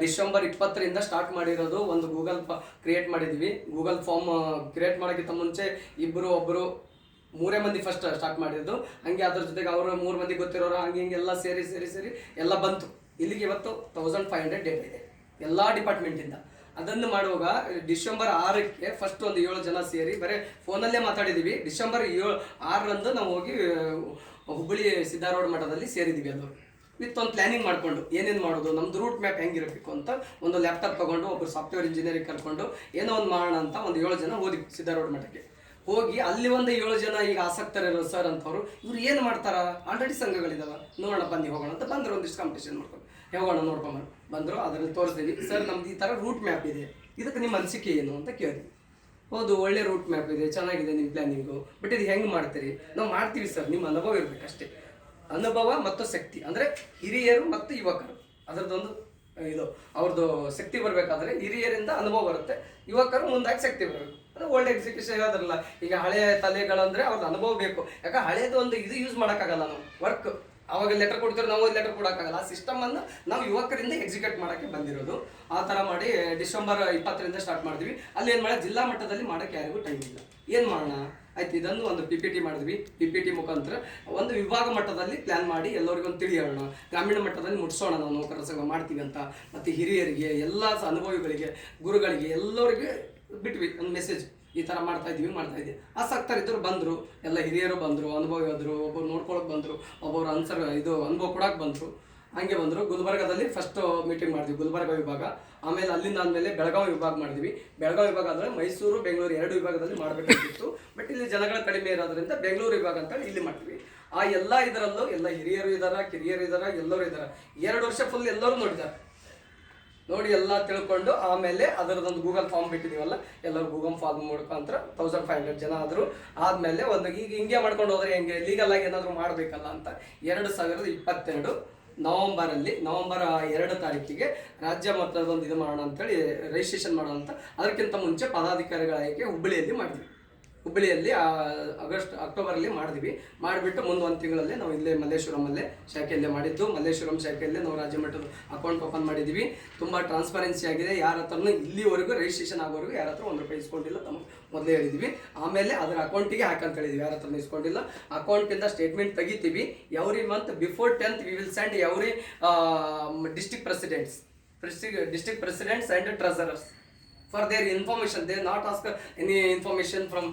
December 20ರಿಂದ start ಮಾಡಿರೋದು. ಒಂದು Google create ಮಾಡಿದ್ವಿ. ಗೂಗಲ್ ಫಾರ್ಮ್ ಕ್ರಿಯೇಟ್ ಮಾಡೋಕ್ಕಿಂತ ಮುಂಚೆ ಒಬ್ಬರು ಮೂರೇ ಮಂದಿ ಫಸ್ಟ್ ಸ್ಟಾರ್ಟ್ ಮಾಡಿದ್ದು. ಹಂಗೆ ಅದ್ರ ಜೊತೆಗೆ ಅವರು 3 ಮಂದಿ ಗೊತ್ತಿರೋರು ಹಂಗೆ ಹಿಂಗೆಲ್ಲ ಸೇರಿ ಎಲ್ಲ ಬಂತು. ಇಲ್ಲಿಗೆ ಇವತ್ತು 1500 ಡೇಟಾ ಇದೆ ಎಲ್ಲ ಡಿಪಾರ್ಟ್ಮೆಂಟಿಂದ. ಅದನ್ನು ಮಾಡುವಾಗ ಡಿಸೆಂಬರ್ 6ಕ್ಕೆ ಫಸ್ಟ್ ಒಂದು 7 ಜನ ಸೇರಿ ಬರೀ ಫೋನಲ್ಲೇ ಮಾತಾಡಿದ್ದೀವಿ. ಡಿಸೆಂಬರ್ 6ರಂದು ನಾವು ಹೋಗಿ ಹುಬ್ಬಳ್ಳಿ ಸಿದ್ಧಾರೂಢ ಮಠದಲ್ಲಿ ಸೇರಿದ್ದೀವಿ. ಅದು ವಿತ್ ಒಂದು ಪ್ಲಾನಿಂಗ್ ಮಾಡಿಕೊಂಡು ಏನೇನು ಮಾಡೋದು, ನಮ್ದು ರೂಟ್ ಮ್ಯಾಪ್ ಹೆಂಗಿರಬೇಕು ಅಂತ ಒಂದು ಲ್ಯಾಪ್ಟಾಪ್ ತೊಗೊಂಡು ಒಬ್ಬರು ಸಾಫ್ಟ್ವೇರ್ ಇಂಜಿನಿಯರಿಂಗ್ ಕರ್ಕೊಂಡು ಏನೋ ಒಂದು ಮಾಡೋಣ ಅಂತ ಒಂದು 7 ಜನ ಹೋದ್ವಿ ಸಿದ್ಧಾರೂಢ ಮಠಕ್ಕೆ. ಹೋಗಿ ಅಲ್ಲಿ ಒಂದು 7 ಜನ ಈಗ ಆಸಕ್ತರಿರೋ ಸರ್ ಅಂತವ್ರು, ಇವ್ರು ಏನು ಮಾಡ್ತಾರ, ಆಲ್ರೆಡಿ ಸಂಘಗಳಿದಾವ, ನೋಡೋಣ ಬನ್ನಿ ಹೋಗೋಣ ಅಂತ ಬಂದರು. ಒಂದಿಷ್ಟು ಕಾಂಪಿಟೇಷನ್ ಮಾಡ್ಕೊಂಡು ಹೋಗೋಣ ನೋಡ್ಕೊಂಡು ಬಂದರು. ಅದರಲ್ಲಿ ತೋರಿಸ್ತೀವಿ ಸರ್ ನಮ್ದು ಈ ಥರ ರೂಟ್ ಮ್ಯಾಪ್ ಇದೆ, ಇದಕ್ಕೆ ನಿಮ್ಮ ಅನಿಸಿಕೆ ಏನು ಅಂತ ಕೇಳಿದ್ವಿ. ಹೌದು ಒಳ್ಳೆ ರೂಟ್ ಮ್ಯಾಪ್ ಇದೆ, ಚೆನ್ನಾಗಿದೆ ನಿಮ್ಮ ಪ್ಲ್ಯಾನಿಂಗು, ಬಟ್ ಇದು ಹೆಂಗೆ ಮಾಡ್ತೀರಿ? ನಾವು ಮಾಡ್ತೀವಿ ಸರ್, ನಿಮ್ಮ ಅನುಭವ ಇರಬೇಕಷ್ಟೇ. ಅನುಭವ ಮತ್ತು ಶಕ್ತಿ ಅಂದರೆ ಹಿರಿಯರು ಮತ್ತು ಯುವಕರು, ಅದರದ್ದೊಂದು ಇದು ಅವ್ರದ್ದು ಶಕ್ತಿ ಬರಬೇಕಾದ್ರೆ ಹಿರಿಯರಿಂದ ಅನುಭವ ಬರುತ್ತೆ, ಯುವಕರು ಮುಂದಾಗಿ ಶಕ್ತಿ ಬರಬೇಕು. ಅದು ಒಳ್ಳೆ ಎಕ್ಸಿಕ್ಯೂಷನ್ ಹೇಳೋದ್ರಲ್ಲ. ಈಗ ಹಳೆಯ ತಲೆಗಳಂದರೆ ಅವ್ರದ್ದು ಅನುಭವ ಬೇಕು. ಯಾಕೆ ಹಳೆಯದು ಒಂದು ಇದು ಯೂಸ್ ಮಾಡೋಕ್ಕಾಗಲ್ಲ, ನಾವು ವರ್ಕ್ ಅವಾಗ ಲೆಟರ್ ಕೊಡ್ತೀವಿ, ನಾವು ಲೆಟರ್ ಕೊಡೋಕ್ಕಾಗಲ್ಲ. ಆ ಸಿಸ್ಟಮನ್ನು ನಾವು ಯುವಕರಿಂದ ಎಕ್ಸಿಕ್ಯೂಟ್ ಮಾಡೋಕ್ಕೆ ಬಂದಿರೋದು. ಆ ಥರ ಮಾಡಿ ಡಿಸೆಂಬರ್ 20ರಿಂದ ಸ್ಟಾರ್ಟ್ ಮಾಡಿದ್ವಿ. ಅಲ್ಲಿ ಏನು ಮಾಡಿ ಜಿಲ್ಲಾ ಮಟ್ಟದಲ್ಲಿ ಮಾಡೋಕ್ಕೆ ಯಾರಿಗೂ ಟೈಮ್ ಇಲ್ಲ. ಏನು ಮಾಡೋಣ ಆಯ್ತು, ಇದನ್ನು ಒಂದು PPT ಮಾಡಿದ್ವಿ. PPT ಮುಖಾಂತರ ಒಂದು ವಿಭಾಗ ಮಟ್ಟದಲ್ಲಿ ಪ್ಲ್ಯಾನ್ ಮಾಡಿ ಎಲ್ಲರಿಗೊಂದು ತಿಳಿಯೋಣ, ಗ್ರಾಮೀಣ ಮಟ್ಟದಲ್ಲಿ ಮುಟ್ಸೋಣ, ನಾವು ನೌಕರರ ಸಂಘ ಮಾಡ್ತೀವಿ ಅಂತ. ಮತ್ತು ಹಿರಿಯರಿಗೆ, ಎಲ್ಲ ಅನುಭವಿಗಳಿಗೆ, ಗುರುಗಳಿಗೆ ಎಲ್ಲರಿಗೆ ಬಿಟ್ವಿ ಒಂದು ಮೆಸೇಜ್, ಈ ಥರ ಮಾಡ್ತಾ ಇದ್ದೀವಿ. ಆಸಕ್ತರಿದ್ದರು ಬಂದರು, ಎಲ್ಲ ಹಿರಿಯರು ಬಂದರು, ಅನುಭವಿ ಹೋದರು, ಒಬ್ಬರು ನೋಡ್ಕೊಳಕ್ಕೆ ಬಂದರು, ಒಬ್ಬರು ಅನುಭವ ಕೊಡೋಕೆ ಬಂದರು. ಹಂಗೆ ಬಂದರು. ಗುಲ್ಬರ್ಗದಲ್ಲಿ ಫಸ್ಟ್ ಮೀಟಿಂಗ್ ಮಾಡಿದ್ವಿ, ಗುಲ್ಬರ್ಗ ವಿಭಾಗ. ಆಮೇಲೆ ಅಲ್ಲಿಂದ ಆದಮೇಲೆ ಬೆಳಗಾವಿ ವಿಭಾಗ ಮಾಡಿದ್ವಿ. ಬೆಳಗಾವಿ ವಿಭಾಗ ಆದರೆ ಮೈಸೂರು, ಬೆಂಗಳೂರು 2 ವಿಭಾಗದಲ್ಲಿ ಮಾಡಬೇಕಾಗಿತ್ತು. ಬಟ್ ಇಲ್ಲಿ ಜನಗಳ ಕಡಿಮೆ ಇರೋದ್ರಿಂದ ಬೆಂಗಳೂರು ವಿಭಾಗ ಅಂತೇಳಿ ಇಲ್ಲಿ ಮಾಡ್ತೀವಿ. ಆ ಎಲ್ಲ ಇದರಲ್ಲೂ ಎಲ್ಲ ಹಿರಿಯರು ಇದ್ದಾರೆ, ಕಿರಿಯರು ಇದ್ದಾರೆ, ಎಲ್ಲರೂ ಇದ್ದಾರೆ. 2 ವರ್ಷ ಫುಲ್ ಎಲ್ಲರೂ ನೋಡಿದ್ದಾರೆ. ನೋಡಿ ಎಲ್ಲ ತಿಳ್ಕೊಂಡು ಆಮೇಲೆ ಅದರದೊಂದು ಗೂಗಲ್ ಫಾರ್ಮ್ ಬಿಟ್ಟಿದ್ದೀವಲ್ಲ, ಎಲ್ಲರೂ ಗೂಗಲ್ ಫಾರ್ಮ್ ಮುಖಾಂತರ 1500 ಜನ ಆದರು. ಆದಮೇಲೆ ಒಂದು ಈಗ ಹಿಂಗೆ ಮಾಡ್ಕೊಂಡು ಹೋದರೆ ಹೆಂಗೆ, ಲೀಗಲ್ ಆಗಿ ಏನಾದರೂ ಮಾಡಬೇಕಲ್ಲ ಅಂತ 2022 ನವಂಬರ್ 2 ತಾರೀಕಿಗೆ ರಾಜ್ಯ ಮಟ್ಟದ ಒಂದು ಇದು ಮಾಡೋಣ ಅಂತೇಳಿ ರಿಜಿಸ್ಟ್ರೇಷನ್ ಮಾಡೋಣ ಅಂತ. ಅದಕ್ಕಿಂತ ಮುಂಚೆ ಪದಾಧಿಕಾರಿಗಳ ಆಯ್ಕೆ ಹುಬ್ಬಳ್ಳಿಯಲ್ಲಿ ಮಾಡಿದ್ವಿ. ಹುಬ್ಬಳ್ಳಿಯಲ್ಲಿ ಅಕ್ಟೋಬರಲ್ಲಿ ಮಾಡಿದ್ವಿ. ಮಾಡಿಬಿಟ್ಟು ಮುಂದೆ 1 ತಿಂಗಳಲ್ಲಿ ನಾವು ಇಲ್ಲೇ ಮಲ್ಲೇಶ್ವರಮಲ್ಲೇ ಶಾಖೆಯಲ್ಲೇ ಮಾಡಿದ್ದು. ಮಲ್ಲೇಶ್ವರಂ ಶಾಖೆಯಲ್ಲೇ ನಾವು ರಾಜ್ಯ ಮಟ್ಟದ ಅಕೌಂಟ್ ಓಪನ್ ಮಾಡಿದ್ವಿ. ತುಂಬ ಟ್ರಾನ್ಸ್ಪರೆನ್ಸಿ ಆಗಿದೆ. ಯಾರ ಹತ್ರನೂ ಇಲ್ಲಿವರೆಗೂ ರಿಜಿಸ್ಟ್ರೇಷನ್ ಆಗೋವರೆಗೂ ಯಾರ ಹತ್ರ 1 ರೂಪಾಯಿ ಇಸ್ಕೊಂಡಿಲ್ಲ, ತಮಗೆ ಮೊದಲೇ ಹೇಳಿದ್ವಿ. ಆಮೇಲೆ ಅದರ ಅಕೌಂಟಿಗೆ ಹಾಕಂತ ಹೇಳಿದ್ವಿ, ಯಾರ ಹತ್ರನೂ ಇಸ್ಕೊಂಡಿಲ್ಲ. ಅಕೌಂಟಿಂದ ಸ್ಟೇಟ್ಮೆಂಟ್ ತೆಗಿತೀವಿ. Every month before 10th we will send every district presidents and treasurers for their information. They not ask any information from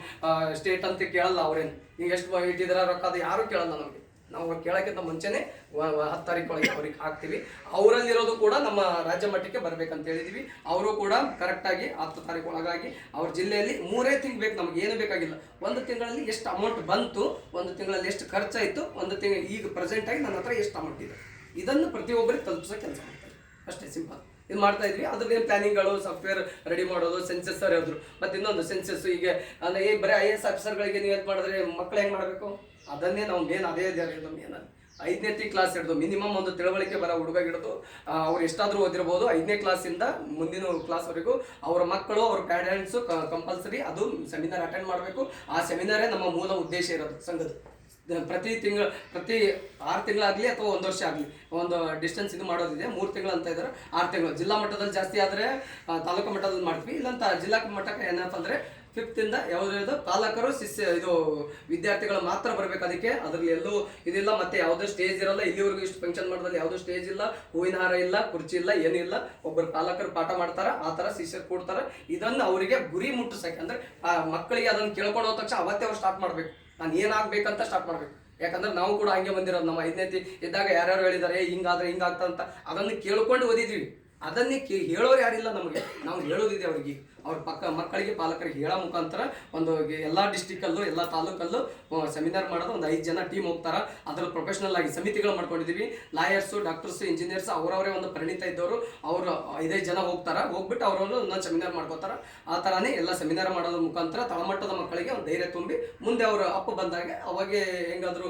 state ಅಂತ ಕೇಳಲ್ಲ. ಅವ್ರೇನು ಈಗ ಎಷ್ಟು ಇಟ್ಟಿದಾರ ರೊಕ್ಕ ಅದು ಯಾರು ಕೇಳಲ್ಲ ನಮಗೆ. ನಾವು ಕೇಳೋಕ್ಕಿಂತ ಮುಂಚೆನೇ 10 ತಾರೀಕು ಅವ್ರಿಗೆ ಹಾಕ್ತೀವಿ. ಅವರಲ್ಲಿರೋದು ಕೂಡ ನಮ್ಮ ರಾಜ್ಯ ಮಟ್ಟಕ್ಕೆ ಬರ್ಬೇಕಂತ ಹೇಳಿದ್ವಿ. ಅವರು ಕೂಡ ಕರೆಕ್ಟಾಗಿ 10 ತಾರೀಕು ಒಳಗಾಗಿ ಅವ್ರ ಜಿಲ್ಲೆಯಲ್ಲಿ 3 ತಿಂಗಳು ಬೇಕು, ನಮ್ಗೆ ಏನು ಬೇಕಾಗಿಲ್ಲ. 1 ತಿಂಗಳಲ್ಲಿ ಎಷ್ಟು ಅಮೌಂಟ್ ಬಂತು, 1 ತಿಂಗಳಲ್ಲಿ ಎಷ್ಟು ಖರ್ಚಾಯಿತು, 1 ತಿಂಗಳು ಈಗ ಪ್ರೆಸೆಂಟಾಗಿ ನನ್ನ ಹತ್ರ ಎಷ್ಟು ಅಮೌಂಟ್ ಇದೆ, ಇದನ್ನು ಪ್ರತಿಯೊಬ್ಬರಿಗೆ ತಲುಪಿಸೋ ಕೆಲಸ ಮಾಡ್ತಾರೆ. ಅಷ್ಟೇ ಸಿಂಪಲ್. ಇದು ಮಾಡ್ತಾ ಇದ್ವಿ. ಅದ್ರದ್ದೇನು ಪ್ಲಾನಿಂಗ್ಗಳು, ಸಾಫ್ಟ್ವೇರ್ ರೆಡಿ ಮಾಡೋದು, ಸೆನ್ಸಸ್ ಸರ್ ಹೇಳಿದ್ರು. ಮತ್ತು ಇನ್ನೊಂದು ಸೆನ್ಸಸ್ ಈಗ ಅಂದರೆ ಬರೀ IAS ಆಫೀಸರ್ಗಳಿಗೆ ನೀವು ಏನು ಮಾಡಿದ್ರೆ ಮಕ್ಕಳು ಹೆಂಗೆ ಮಾಡಬೇಕು, ಅದನ್ನೇ ನಾವು ಮೇನ್ ಅದೇ ಹೇಳಿದ್ದು. ಮೇನಲ್ಲಿ 5ನೇ ಕ್ಲಾಸ್ ಹಿಡಿದು ಮಿನಿಮಮ್ ಒಂದು ತಿಳುವಳಿಕೆ ಬರೋ ಹುಡುಗ ಹಿಡಿದು ಅವ್ರು ಎಷ್ಟಾದರೂ ಓದಿರ್ಬೋದು, 5ನೇ ಕ್ಲಾಸಿಂದ ಮುಂದಿನ ಕ್ಲಾಸ್ವರೆಗೂ ಅವರ ಮಕ್ಕಳು, ಅವ್ರ ಪೇರೆಂಟ್ಸು ಕಂಪಲ್ಸರಿ ಅದು ಸೆಮಿನಾರ್ ಅಟೆಂಡ್ ಮಾಡಬೇಕು. ಆ ಸೆಮಿನಾರೇ ನಮ್ಮ ಮೂಲ ಉದ್ದೇಶ ಇರೋದು ಸಂಘದ. ಪ್ರತಿ 6 ತಿಂಗಳಾಗಲಿ ಅಥವಾ 1 ವರ್ಷ ಆಗಲಿ ಒಂದು ಡಿಸ್ಟೆನ್ಸ್ ಇದು ಮಾಡೋದಿದೆ. 3 ತಿಂಗಳು ಅಂತ ಇದ್ದಾರೆ, 6 ತಿಂಗಳು. ಜಿಲ್ಲಾ ಮಟ್ಟದಲ್ಲಿ ಜಾಸ್ತಿ ಆದರೆ ತಾಲೂಕು ಮಟ್ಟದಲ್ಲಿ ಮಾಡ್ತೀವಿ. ಇಲ್ಲಂತ ಜಿಲ್ಲಾ ಮಟ್ಟಕ್ಕೆ ಏನಪ್ಪ ಅಂದರೆ 5th ಇಂದ ಯಾವುದೇ ಪಾಲಕರು ವಿದ್ಯಾರ್ಥಿಗಳು ಮಾತ್ರ ಬರಬೇಕು. ಅದಕ್ಕೆ ಅದರಲ್ಲಿ ಎಲ್ಲೂ ಇದಿಲ್ಲ, ಮತ್ತೆ ಯಾವುದೋ ಸ್ಟೇಜ್ ಇರಲ್ಲ. ಇಲ್ಲಿವರೆಗೂ ಇಷ್ಟು ಫಂಕ್ಷನ್ ಮಾಡೋದ್ರಲ್ಲಿ ಯಾವುದೋ ಸ್ಟೇಜ್ ಇಲ್ಲ, ಹೂವಿನ ಹಾರ ಇಲ್ಲ, ಕುರ್ಚಿ ಇಲ್ಲ, ಏನಿಲ್ಲ. ಒಬ್ಬರು ಪಾಲಕರು ಪಾಠ ಮಾಡ್ತಾರೆ, ಆ ಥರ ಶಿಷ್ಯರು ಕೊಡ್ತಾರೆ. ಇದನ್ನು ಅವರಿಗೆ ಗುರಿ ಮುಟ್ಟಿಸಕ್ಕೆ ಅಂದರೆ ಮಕ್ಕಳಿಗೆ ಅದನ್ನು ಕೇಳ್ಕೊಂಡು ಹೋದ ತಕ್ಷಣ ಅವತ್ತೇ ಅವ್ರು ಸ್ಟಾರ್ಟ್ ಮಾಡಬೇಕು, ನಾನು ಏನಾಗಬೇಕಂತ ಸ್ಟಾರ್ಟ್ ಮಾಡಬೇಕು. ಯಾಕಂದ್ರೆ ನಾವು ಕೂಡ ಹಂಗೆ ಬಂದಿರೋದು. ನಮ್ಮ 5ನೇ ಇದ್ದಾಗ ಯಾರ್ಯಾರು ಹೇಳಿದ್ದಾರೆ ಹಿಂಗಾದ್ರೆ ಹಿಂಗಾಗ್ತಂತ ಅದನ್ನು ಕೇಳ್ಕೊಂಡು ಓದಿದ್ವಿ. ಅದನ್ನೇ ಹೇಳೋರು ಯಾರಿಲ್ಲ ನಮಗೆ, ನಾವು ಹೇಳೋದಿದೆ ಅವರಿಗೆ. ಅವ್ರ ಮಕ್ಕಳಿಗೆ ಪಾಲಕರಿಗೆ ಹೇಳೋ ಮುಖಾಂತರ ಒಂದು ಎಲ್ಲ ಡಿಸ್ಟಿಕಲ್ಲೂ ಎಲ್ಲ ತಾಲೂಕಲ್ಲೂ ಸೆಮಿನಾರ್ ಮಾಡೋದು. ಒಂದು 5 ಜನ ಟೀಮ್ ಹೋಗ್ತಾರೆ. ಅದರಲ್ಲಿ ಪ್ರೊಫೆಷ್ನಲ್ ಆಗಿ ಸಮಿತಿಗಳು ಮಾಡ್ಕೊಂಡಿದ್ದೀವಿ. ಲಾಯರ್ಸು, ಡಾಕ್ಟರ್ಸು, ಇಂಜಿನಿಯರ್ಸ್ ಅವರವರೇ ಒಂದು ಪರಿಣಿತ ಇದ್ದವರು ಅವರು 5 ಜನ ಹೋಗ್ತಾರೆ. ಹೋಗ್ಬಿಟ್ಟು ಅವರವರು ಇನ್ನೊಂದು ಸೆಮಿನಾರ್ ಮಾಡ್ಕೋತಾರೆ. ಆ ಥರನೇ ಎಲ್ಲ ಸೆಮಿನಾರ್ ಮಾಡೋದ್ರ ಮುಖಾಂತರ ತಳಮಟ್ಟದ ಮಕ್ಕಳಿಗೆ ಒಂದು ಧೈರ್ಯ ತುಂಬಿ ಮುಂದೆ ಅವರು ಬಂದಾಗ ಅವಾಗೆ ಹೆಂಗಾದರೂ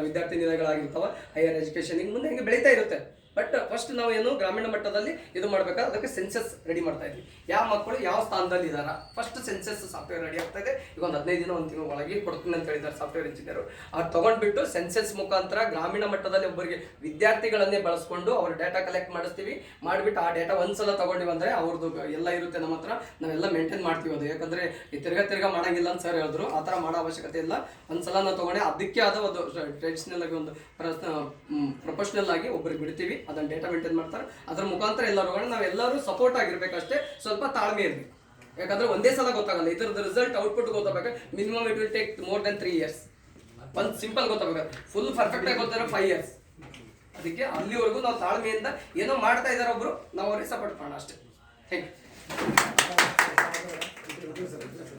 ವಿದ್ಯಾರ್ಥಿ ನಿಲಯಗಳಾಗಿರ್ತಾವೆ, ಹೈಯರ್ ಎಜುಕೇಷನಿಗೆ ಮುಂದೆ ಹೆಂಗೆ ಬೆಳೀತಾ ಇರುತ್ತೆ. ಬಟ್ ಫಸ್ಟ್ ನಾವು ಏನು ಗ್ರಾಮೀಣ ಮಟ್ಟದಲ್ಲಿ ಇದು ಮಾಡ್ಬೇಕಾದ್ರೆ ಅದಕ್ಕೆ ಸೆನ್ಸಸ್ ರೆಡಿ ಮಾಡ್ತಾ ಇದ್ವಿ. ಯಾವ ಮಕ್ಕಳು ಯಾವ ಸ್ಥಾನದಲ್ಲಿ ಇದಾರ ಫಸ್ಟ್ ಸೆನ್ಸಸ್ ಸಾಫ್ಟ್ವೇರ್ ರೆಡಿ ಆಗ್ತಾ ಇದೆ. ಈಗ ಒಂದು 15 ದಿನ 1 ತಿಂಗಳ ಒಳಗೆ ಕೊಡ್ತೀನಿ ಅಂತ ಹೇಳಿದ್ದಾರೆ ಸಾಫ್ಟ್ವೇರ್ ಇಂಜಿನಿಯರ್. ಅದು ತಗೊಂಡ್ಬಿಟ್ಟು ಸೆನ್ಸಸ್ ಮುಖಾಂತರ ಗ್ರಾಮೀಣ ಮಟ್ಟದಲ್ಲಿ ಒಬ್ಬರಿಗೆ ವಿದ್ಯಾರ್ಥಿಗಳನ್ನೇ ಬಳಸ್ಕೊಂಡು ಅವ್ರ ಡೇಟಾ ಕಲೆಕ್ಟ್ ಮಾಡಿಸ್ತೀವಿ. ಮಾಡಿಬಿಟ್ಟು ಆ ಡೇಟಾ ಒಂದ್ಸಲ ತಗೊಂಡಿವಿ ಅಂದ್ರೆ ಅವ್ರದ್ದು ಎಲ್ಲ ಇರುತ್ತೆ ನಮ್ಮ ಹತ್ರ, ನಾವೆಲ್ಲ ಮೇಂಟೈನ್ ಮಾಡ್ತೀವಿ. ಅದು ಯಾಕಂದ್ರೆ ಈ ತಿರ್ಗಾ ಮಾಡಂಗಿಲ್ಲ ಅಂತ ಸರ್ ಹೇಳಿದ್ರು. ಆ ಥರ ಮಾಡೋ ಅವಶ್ಯಕತೆ ಇಲ್ಲ. ಒಂದ್ಸಲ ನಾವು ತಗೊಂಡೆ ಅದಕ್ಕೆ ಆದ ಒಂದು ಟ್ರೆಡಿಷನಲ್ ಆಗಿ ಒಂದು ಪ್ರೊಫೆಷನಲ್ ಆಗಿ ಒಬ್ಬರಿಗೆ ಬಿಡ್ತೀವಿ, ಅದನ್ನ ಡೇಟಾ ಮೇಂಟೈನ್ ಮಾಡ್ತಾರೆ. ಅದ್ರ ಮುಖಾಂತರ ಎಲ್ಲರೂ ನಾವೆಲ್ಲರೂ ಸಪೋರ್ಟ್ ಆಗಿರ್ಬೇಕಷ್ಟೇ, ಸ್ವಲ್ಪ ತಾಳ್ಮೆ ಇರಬೇಕು. ಯಾಕಂದ್ರೆ ಒಂದೇ ಸಲ ಗೊತ್ತಾಗಲ್ಲ ಇದ್ರದ್ದು ರಿಸಲ್ಟ್ ಔಟ್ಪುಟ್ ಗೊತ್ತಾಗಬೇಕು. Minimum it will take more than 3 years. ಒಂದು ಸಿಂಪಲ್ ಗೊತ್ತಾಗಬೇಕು, ಫುಲ್ ಪರ್ಫೆಕ್ಟ್ ಆಗಿ ಗೊತ್ತಾಗ 5 years. ಅದಕ್ಕೆ ಅಲ್ಲಿವರೆಗೂ ನಾವು ತಾಳ್ಮೆಯಿಂದ ಏನೋ ಮಾಡ್ತಾ ಇದ್ದಾರೆ ಒಬ್ರು, ನಾವು ಅವ್ರಿಗೆ ಸಪೋರ್ಟ್ ಮಾಡೋಣ ಅಷ್ಟೇ. Thank you.